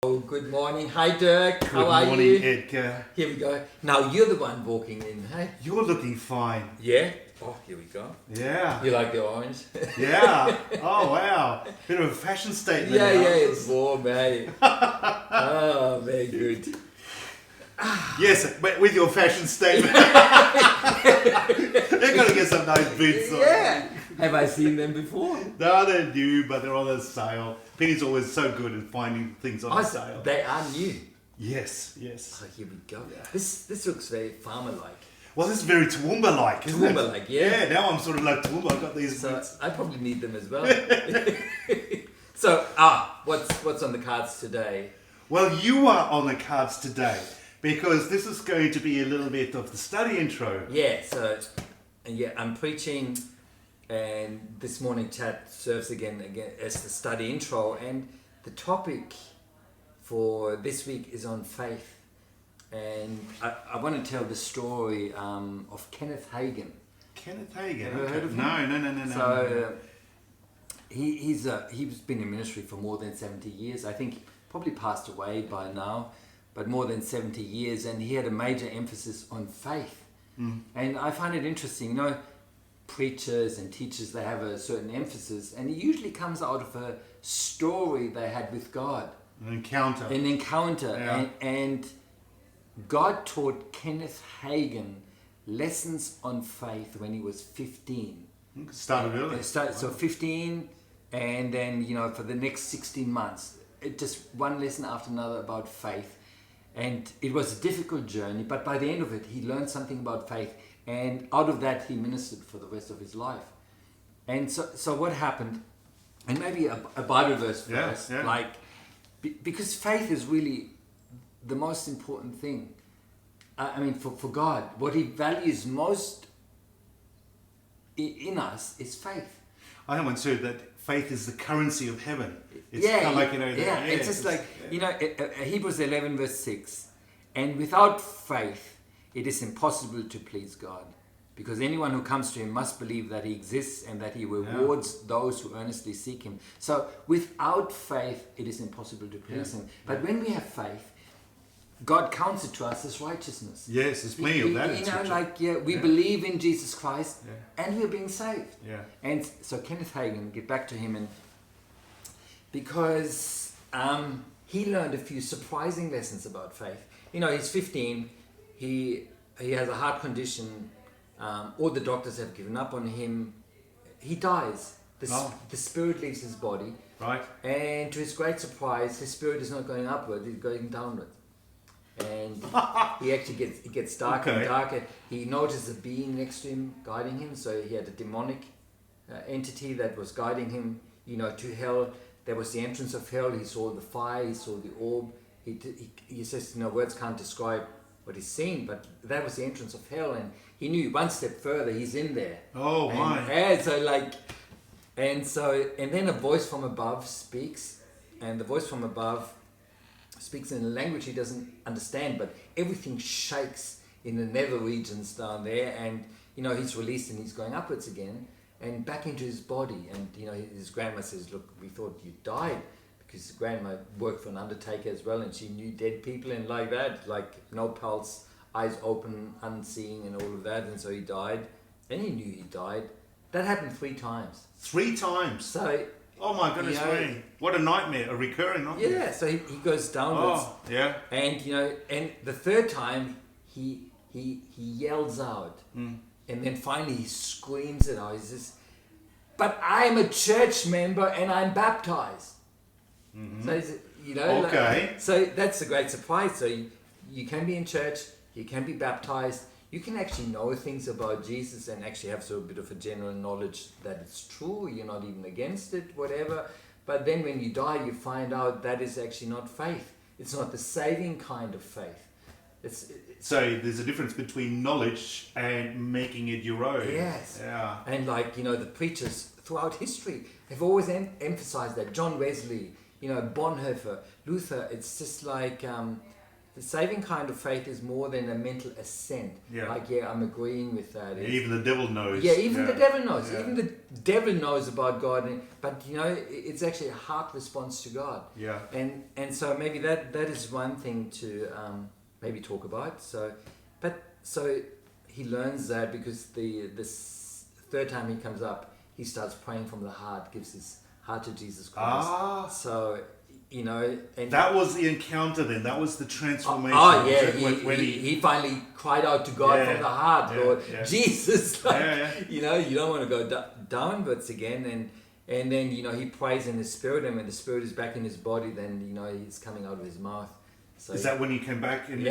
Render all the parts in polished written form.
Oh, good morning. Hi, Dirk. How are Good morning, you? Edgar. Here we go. Now you're the one walking in, hey? You're looking fine. Yeah? Oh, here we go. Yeah. You like the orange? Yeah. Oh, wow. Bit of a fashion statement. Yeah, now. it's warm, eh? Oh, very good. Yes, but with your fashion statement. They're going to get some nice boots on. Yeah. Have I seen them before? No, they're new, but they're on a sale. Penny's always so good at finding things on Oh, sale. they are new. Yes, yes. Oh, here we go. This looks very farmer-like. Well, this is very Toowoomba-like, isn't it? Toowoomba-like, yeah. Yeah, now I'm sort of like Toowoomba. I've got these So boots. I probably need them as well. So, what's on the cards today? Well, you are on the cards today because this is going to be a little bit of the study intro. Yeah, I'm preaching, and this morning chat serves again as the study intro, and the topic for this week is on faith. And I want to tell the story of Kenneth Hagin. Kenneth Hagin. Ever heard of him? No. So he's been in ministry for more than 70 years. I think he probably passed away by now, but more than 70 years, and he had a major emphasis on faith. And I find it interesting, you know, preachers and teachers, they have a certain emphasis, and it usually comes out of a story they had with God. An encounter. Yeah. And God taught Kenneth Hagin lessons on faith when he was 15. Started early. So 15, and then, you know, for the next 16 months, just one lesson after another about faith. And it was a difficult journey, but by the end of it, he learned something about faith. And out of that, he ministered for the rest of his life. And so what happened, and maybe a Bible verse for us, because faith is really the most important thing. I mean, for God, what he values most in us is faith. I once heard that faith is the currency of heaven. It's Yeah, kind of like, you know, it's just like, you know, Hebrews 11 verse 6, and without faith, it is impossible to please God. Because anyone who comes to him must believe that he exists and that he rewards those who earnestly seek him. So without faith, it is impossible to please him. But when we have faith, God counts it to us as righteousness. Yes, there's plenty of that. You know, like, we believe in Jesus Christ and we're being saved. Yeah. And so Kenneth Hagin, get back to him, and because he learned a few surprising lessons about faith. You know, he's 15, he has a heart condition, all the doctors have given up on him, he dies. The spirit leaves his body. Right. And to his great surprise, his spirit is not going upward, it's going downward. And he actually gets darker and darker. He noticed a being next to him, guiding him. So he had a demonic entity that was guiding him, you know, to hell. There was the entrance of hell. He saw the fire. He saw the orb. He says, you know, words can't describe what he's seeing, but that was the entrance of hell. And he knew one step further, he's in there. Oh, my. And then a voice from above speaks, and the voice from above speaks in a language he doesn't understand, but everything shakes in the nether regions down there, and, you know, he's released and he's going upwards again and back into his body. And, you know, his grandma says, look, we thought you died, because his grandma worked for an undertaker as well, and she knew dead people and like that, like no pulse, eyes open, unseeing and all of that. And so he died, and he knew he died. That happened 3 times. 3 times? So, oh my goodness me. What a nightmare, a recurring nightmare. yeah, so he goes downwards. Oh, yeah. And, you know, and the 3rd time he yells out. And then finally he screams it out. He says, but I'm a church member and I'm baptized. So, you know, okay. So that's a great surprise. So you can be in church, you can be baptized, you can actually know things about Jesus and actually have sort of a bit of a general knowledge that it's true, you're not even against it, whatever. But then when you die, you find out that is actually not faith. It's not the saving kind of faith. So there's a difference between knowledge and making it your own. Yes. Yeah. And like, you know, the preachers throughout history have always emphasized that. John Wesley, you know, Bonhoeffer, Luther, it's just like The saving kind of faith is more than a mental assent. Yeah. Like, yeah, I'm agreeing with that. Yeah, even the devil knows. Yeah, even the devil knows. Yeah. Even the devil knows about God. But, it's actually a heart response to God. Yeah. And so maybe that is one thing to maybe talk about. So he learns that because this third time he comes up, he starts praying from the heart, gives his heart to Jesus Christ. So, and that was the encounter then. That was the transformation. When he finally cried out to God from the heart, Lord, Jesus, you don't want to go downwards again. And then, he prays in his spirit, and when the spirit is back in his body, then, he's coming out of his mouth. So is that when he came back? And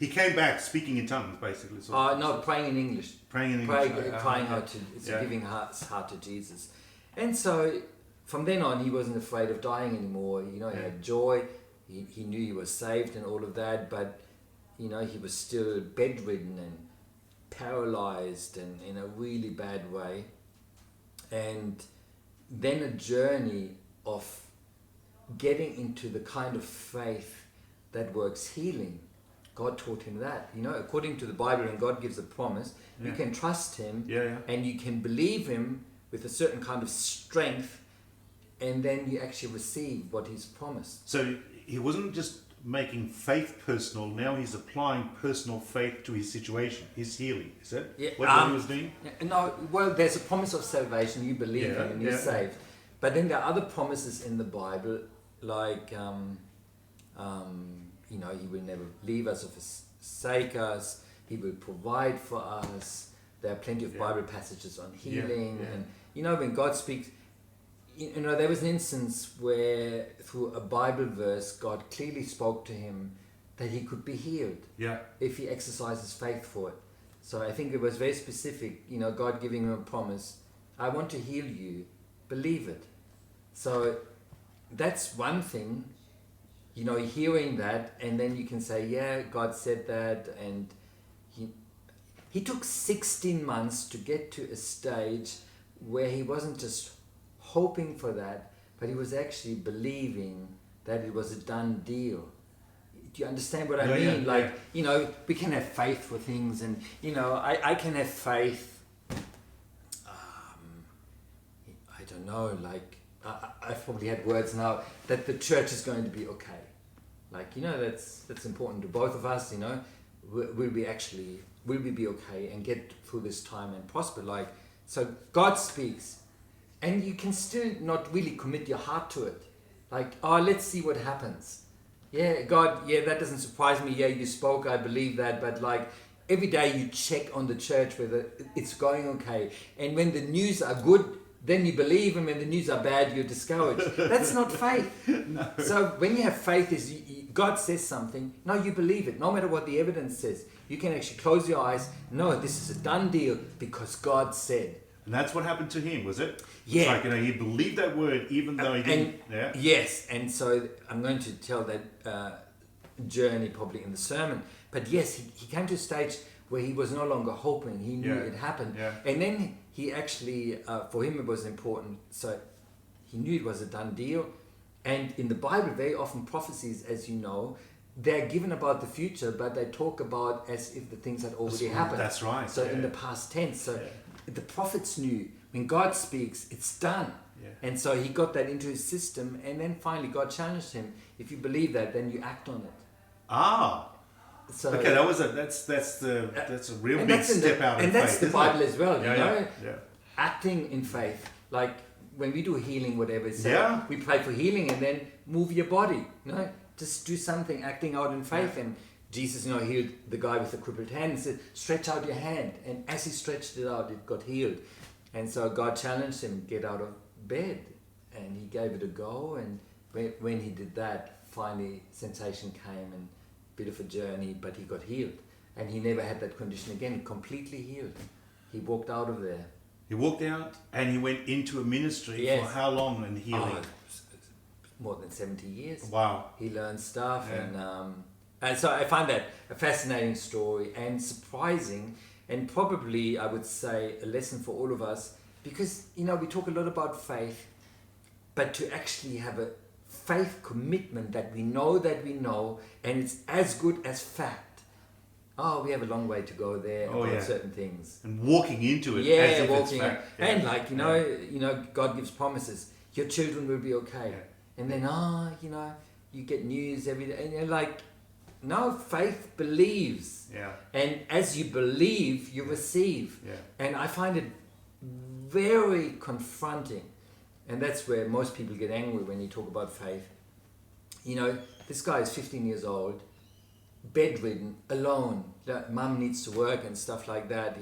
he came back speaking in tongues, basically. No, praying in English. Praying in English. Crying out to, giving his heart to Jesus. And so, from then on, he wasn't afraid of dying anymore. He had joy. He knew he was saved and all of that, but, he was still bedridden and paralyzed and in a really bad way. And then a journey of getting into the kind of faith that works healing. God taught him that. According to the Bible, and God gives a promise, you can trust him and you can believe him with a certain kind of strength, and then you actually receive what he's promised. So he wasn't just making faith personal, now he's applying personal faith to his situation, his healing. Is that what he was doing? No, well, there's a promise of salvation. You believe him and you're saved. But then there are other promises in the Bible, like, he will never leave us or forsake us. He will provide for us. There are plenty of Bible passages on healing. And, when God speaks, there was an instance where through a Bible verse, God clearly spoke to him that he could be healed if he exercises faith for it. So I think it was very specific, God giving him a promise. I want to heal you. Believe it. So that's one thing, hearing that, and then you can say, yeah, God said that. And he took 16 months to get to a stage where he wasn't just hoping for that, but he was actually believing that it was a done deal. Do you understand what I mean? We can have faith for things, and I can have faith. I don't know. I've probably had words now that the church is going to be okay. That's important to both of us. Will we be okay and get through this time and prosper? So God speaks. And you can still not really commit your heart to it. Let's see what happens. Yeah, God, that doesn't surprise me. Yeah, you spoke, I believe that. But every day you check on the church whether it's going okay. And when the news are good, then you believe. And when the news are bad, you're discouraged. That's not faith. No. So when you have faith, God says something. No, you believe it. No matter what the evidence says. You can actually close your eyes. No, this is a done deal because God said. And that's what happened to him, was it? Yeah. It's he believed that word even though he didn't. Yes, and so I'm going to tell that journey probably in the sermon. But yes, he came to a stage where he was no longer hoping. He knew it happened. Yeah. And then he actually, for him it was important. So he knew it was a done deal. And in the Bible, very often prophecies, as you know, they're given about the future, but they talk about as if the things had already happened. That's right. So in the past tense. So the prophets knew when God speaks, it's done. Yeah. And so he got that into his system, and then finally God challenged him. If you believe that, then you act on it. So, okay, that's a real big step out of faith. And that's the Bible as well, Yeah. Acting in faith. When we do healing, whatever it says, we pray for healing and then move your body. Just do something, acting out in faith. And Jesus, healed the guy with the crippled hand and said, stretch out your hand. And as he stretched it out, it got healed. And so God challenged him, get out of bed. And he gave it a go. And when he did that, finally sensation came and a bit of a journey, but he got healed. And he never had that condition again, completely healed. He walked out of there. He walked out and he went into a ministry for how long in healing? More than 70 years. Wow. He learned stuff. And so I find that a fascinating story and surprising, and probably I would say a lesson for all of us, because we talk a lot about faith, but to actually have a faith commitment that we know, and it's as good as fact. Oh, we have a long way to go there about certain things. And walking into it, yeah, as if walking it's fact. in. And like you know, God gives promises. Your children will be okay. And then you get news every day, and you're like, no, faith believes. Yeah. And as you believe, you receive. Yeah. And I find it very confronting. And that's where most people get angry when you talk about faith. You know, this guy is 15 years old, bedridden, alone. Mum needs to work and stuff like that.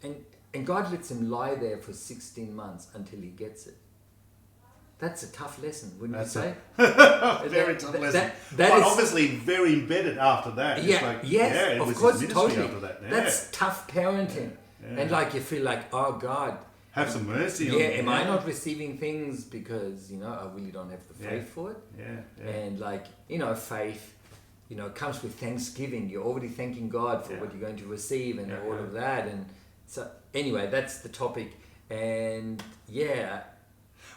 And God lets him lie there for 16 months until he gets it. That's a tough lesson, wouldn't you say? Very tough lesson. That is obviously very embedded after that. Yeah, It's like, yes, it of was course, his ministry totally. after that. Yeah. That's tough parenting. Yeah. And like you feel like, oh God. Have some mercy on am I not receiving things because, I really don't have the faith for it? Yeah. And like, faith, comes with thanksgiving. You're already thanking God for what you're going to receive and all of that. And so anyway, that's the topic. And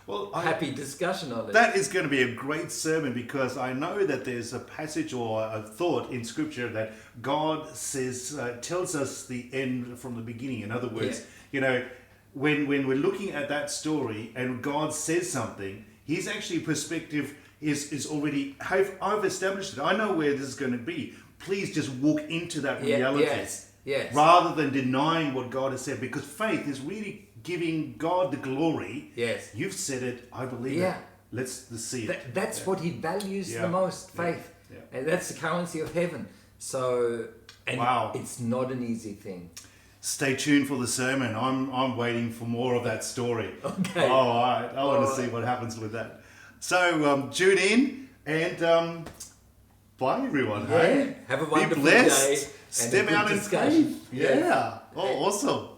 well, happy discussion on it. That is going to be a great sermon, because I know that there's a passage or a thought in Scripture that God says, tells us the end from the beginning. In other words, when we're looking at that story and God says something, His actually perspective is already, I've established it. I know where this is going to be. Please just walk into that reality. Yes. Rather than denying what God has said, because faith is really giving God the glory. Yes. You've said it, I believe it. Let's see it. That's what He values the most, faith. Yeah. And that's the currency of heaven. So, and it's not an easy thing. Stay tuned for the sermon. I'm waiting for more of that story. Okay. All right. I want to see what happens with that. So tune in and bye everyone. Yeah. Hey? Have a wonderful Be blessed. day. Step out in faith. Yeah. Oh, awesome.